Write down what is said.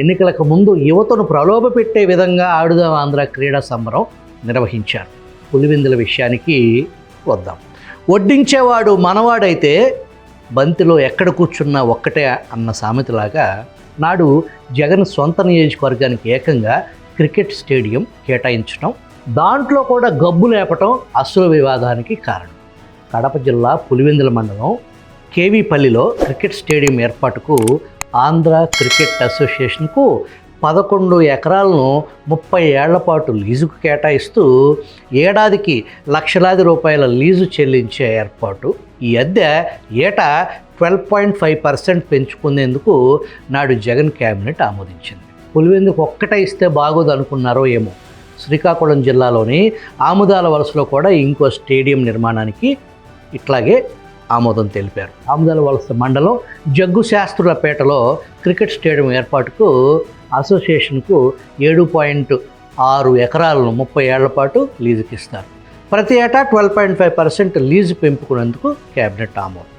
ఎన్నికలకు ముందు యువతను ప్రలోభపెట్టే విధంగా ఆడుదాం ఆంధ్ర క్రీడా సంబరం నిర్వహించారు. పులివెందుల విషయానికి వద్దాం. వడ్డించేవాడు మనవాడైతే బంతిలో ఎక్కడ కూర్చున్నా ఒక్కటే అన్న సామెతలాగా నాడు జగన్ సొంత నియోజకవర్గానికి ఏకంగా క్రికెట్ స్టేడియం కేటాయించడం, దాంట్లో కూడా గబ్బు లేపటం అసలు వివాదానికి కారణం. కడప జిల్లా పులివెందుల మండలం కేవీపల్లిలో క్రికెట్ స్టేడియం ఏర్పాటుకు ఆంధ్ర క్రికెట్ అసోసియేషన్కు 11 ఎకరాలను 30 ఏళ్ల పాటు లీజుకు కేటాయిస్తూ ఏడాదికి లక్షలాది రూపాయల లీజు చెల్లించే ఏర్పాటు. ఈ అద్దె ఏటా 12.5% పెంచుకునేందుకు నాడు జగన్ కేబినెట్ ఆమోదించింది. పులివెందుకు ఒక్కటే ఇస్తే బాగోదు అనుకున్నారో ఏమో, శ్రీకాకుళం జిల్లాలోని ఆముదాల వలసలో కూడా ఇంకో స్టేడియం నిర్మాణానికి ఇట్లాగే ఆమోదం తెలిపారు. ఆముదాల వలస మండలం జగ్గు శాస్త్రులపేటలో క్రికెట్ స్టేడియం ఏర్పాటుకు అసోసియేషన్కు 7.6 ఎకరాలను 30 ఏళ్ల పాటు లీజుకి ఇస్తారు. ప్రతి ఏటా 12.5% లీజు పెంపుకునేందుకు కేబినెట్ ఆమోదం.